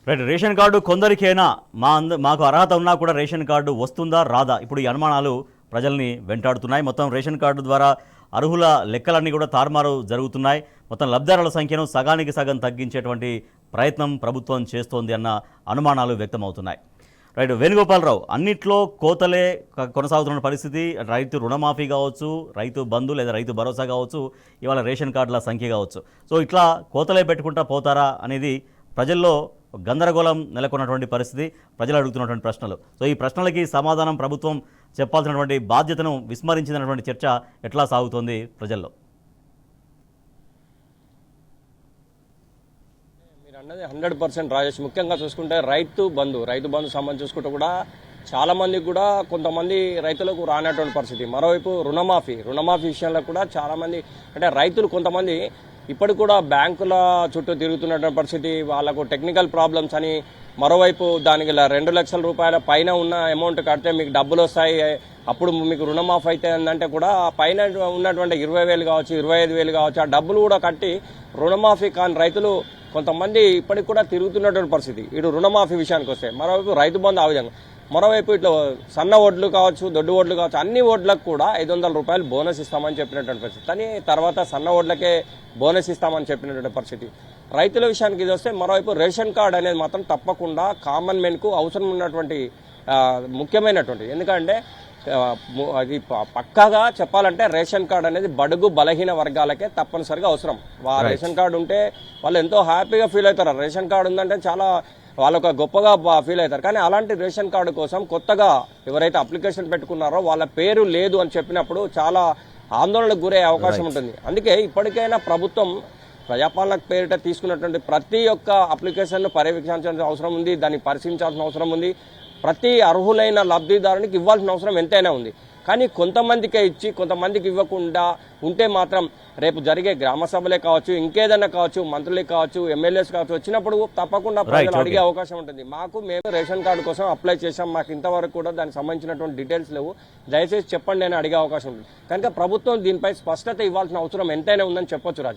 Right. Ration card కొందరికైనా మాకు అర్హత ఉన్నా కూడా రేషన్ కార్డు వస్తుందా రాదా, ఇప్పుడు ఈ అనుమానాలు ప్రజల్ని వెంటాడుతున్నాయి. మొత్తం రేషన్ కార్డు ద్వారా అర్హుల లెక్కలన్నీ కూడా తారుమారు జరుగుతున్నాయి. మొత్తం లబ్ధిదారుల సంఖ్యను సగానికి సగం తగ్గించేటువంటి ప్రయత్నం ప్రభుత్వం చేస్తోంది అన్న అనుమానాలు వ్యక్తమవుతున్నాయి. రైట్. వేణుగోపాలరావు, అన్నిట్లో కోతలే కొనసాగుతున్న పరిస్థితి. రైతు రుణమాఫీ కావచ్చు, రైతు బంధు లేదా రైతు భరోసా కావచ్చు, ఇవాళ రేషన్ కార్డుల సంఖ్య కావచ్చు. సో ఇట్లా కోతలే పెట్టుకుంటా పోతారా అనేది ప్రజల్లో గందరగోళం నెలకొన్నటువంటి పరిస్థితి, ప్రజలు అడుగుతున్నటువంటి ప్రశ్నలు. సో ఈ ప్రశ్నలకి సమాధానం ప్రభుత్వం చెప్పాల్సినటువంటి బాధ్యతను విస్మరించినటువంటి చర్చ ఎట్లా సాగుతోంది ప్రజల్లో? మీరు అన్నది 100% రాజేష్. ముఖ్యంగా చూసుకుంటే రైతు బంధు సంబంధించి చూసుకుంటే కూడా చాలా మందికి కూడా కొంతమంది రైతులకు రానటువంటి పరిస్థితి. మరోవైపు రుణమాఫీ విషయంలో కూడా చాలా మంది అంటే రైతులు కొంతమంది ఇప్పటికి కూడా బ్యాంకుల చుట్టూ తిరుగుతున్నటువంటి పరిస్థితి, వాళ్ళకు టెక్నికల్ ప్రాబ్లమ్స్ అని. మరోవైపు దానికి 2 లక్షల రూపాయల పైన ఉన్న అమౌంట్ కడితే మీకు డబ్బులు వస్తాయి, అప్పుడు మీకు రుణమాఫీ అయితే అంటే కూడా పైన ఉన్నటువంటి 20,000 కావచ్చు, 25,000 కావచ్చు, ఆ డబ్బులు కూడా కట్టి రుణమాఫీ కాని రైతులు కొంతమంది ఇప్పటికి కూడా తిరుగుతున్నటువంటి పరిస్థితి. ఇటు రుణమాఫీ విషయానికి వస్తే మరోవైపు రైతు బంధు ఆ విధంగా. మరోవైపు ఇట్లా సన్న ఓట్లు కావచ్చు, దొడ్డు ఓట్లు కావచ్చు, అన్ని ఓట్లకు కూడా 500 రూపాయలు బోనస్ ఇస్తామని చెప్పినటువంటి పరిస్థితి. కానీ తర్వాత సన్న ఓట్లకే బోనస్ ఇస్తామని చెప్పినటువంటి పరిస్థితి. రైతుల విషయానికి ఇది వస్తే మరోవైపు రేషన్ కార్డు అనేది మాత్రం తప్పకుండా కామన్ మెన్కు అవసరం ఉన్నటువంటి ముఖ్యమైనటువంటి. ఎందుకంటే అది పక్కాగా చెప్పాలంటే రేషన్ కార్డు అనేది బడుగు బలహీన వర్గాలకే తప్పనిసరిగా అవసరం. రేషన్ కార్డు ఉంటే వాళ్ళు ఎంతో హ్యాపీగా ఫీల్ అవుతారు. రేషన్ కార్డు ఉందంటే చాలా వాళ్ళొక గొప్పగా ఫీల్ అవుతారు. కానీ అలాంటి రేషన్ కార్డు కోసం కొత్తగా ఎవరైతే అప్లికేషన్ పెట్టుకున్నారో వాళ్ళ పేరు లేదు అని చెప్పినప్పుడు చాలా ఆందోళనకు గురే అవకాశం ఉంటుంది. అందుకే ఇప్పటికైనా ప్రభుత్వం ప్రజాపాలన పేరిట తీసుకున్నటువంటి ప్రతి ఒక్క అప్లికేషన్ను పర్యవేక్షించాల్సిన అవసరం ఉంది, దాన్ని పరిశీలించాల్సిన అవసరం ఉంది. ప్రతి అర్హులైన లబ్ధిదారునికి ఇవ్వాల్సిన అవసరం ఎంతైనా ఉంది. కానీ కొంతమందికే ఇచ్చి కొంతమందికి ఇవ్వకుండా ఉంటే మాత్రం రేపు జరిగే గ్రామ సభలే కావచ్చు, ఇంకేదైనా కావచ్చు, మంత్రులే కావచ్చు, ఎమ్మెల్యేస్ కావచ్చు, వచ్చినప్పుడు తప్పకుండా ప్రజలు అడిగే అవకాశం ఉంటుంది. మేము రేషన్ కార్డు కోసం అప్లై చేశాం, మాకు ఇంతవరకు కూడా దానికి సంబంధించినటువంటి డీటెయిల్స్ లేవు, దయచేసి చెప్పండి అని అడిగే అవకాశం ఉంటుంది. కనుక ప్రభుత్వం దీనిపై స్పష్టత ఇవ్వాల్సిన అవసరం ఎంతైనా ఉందని చెప్పొచ్చు రాజు.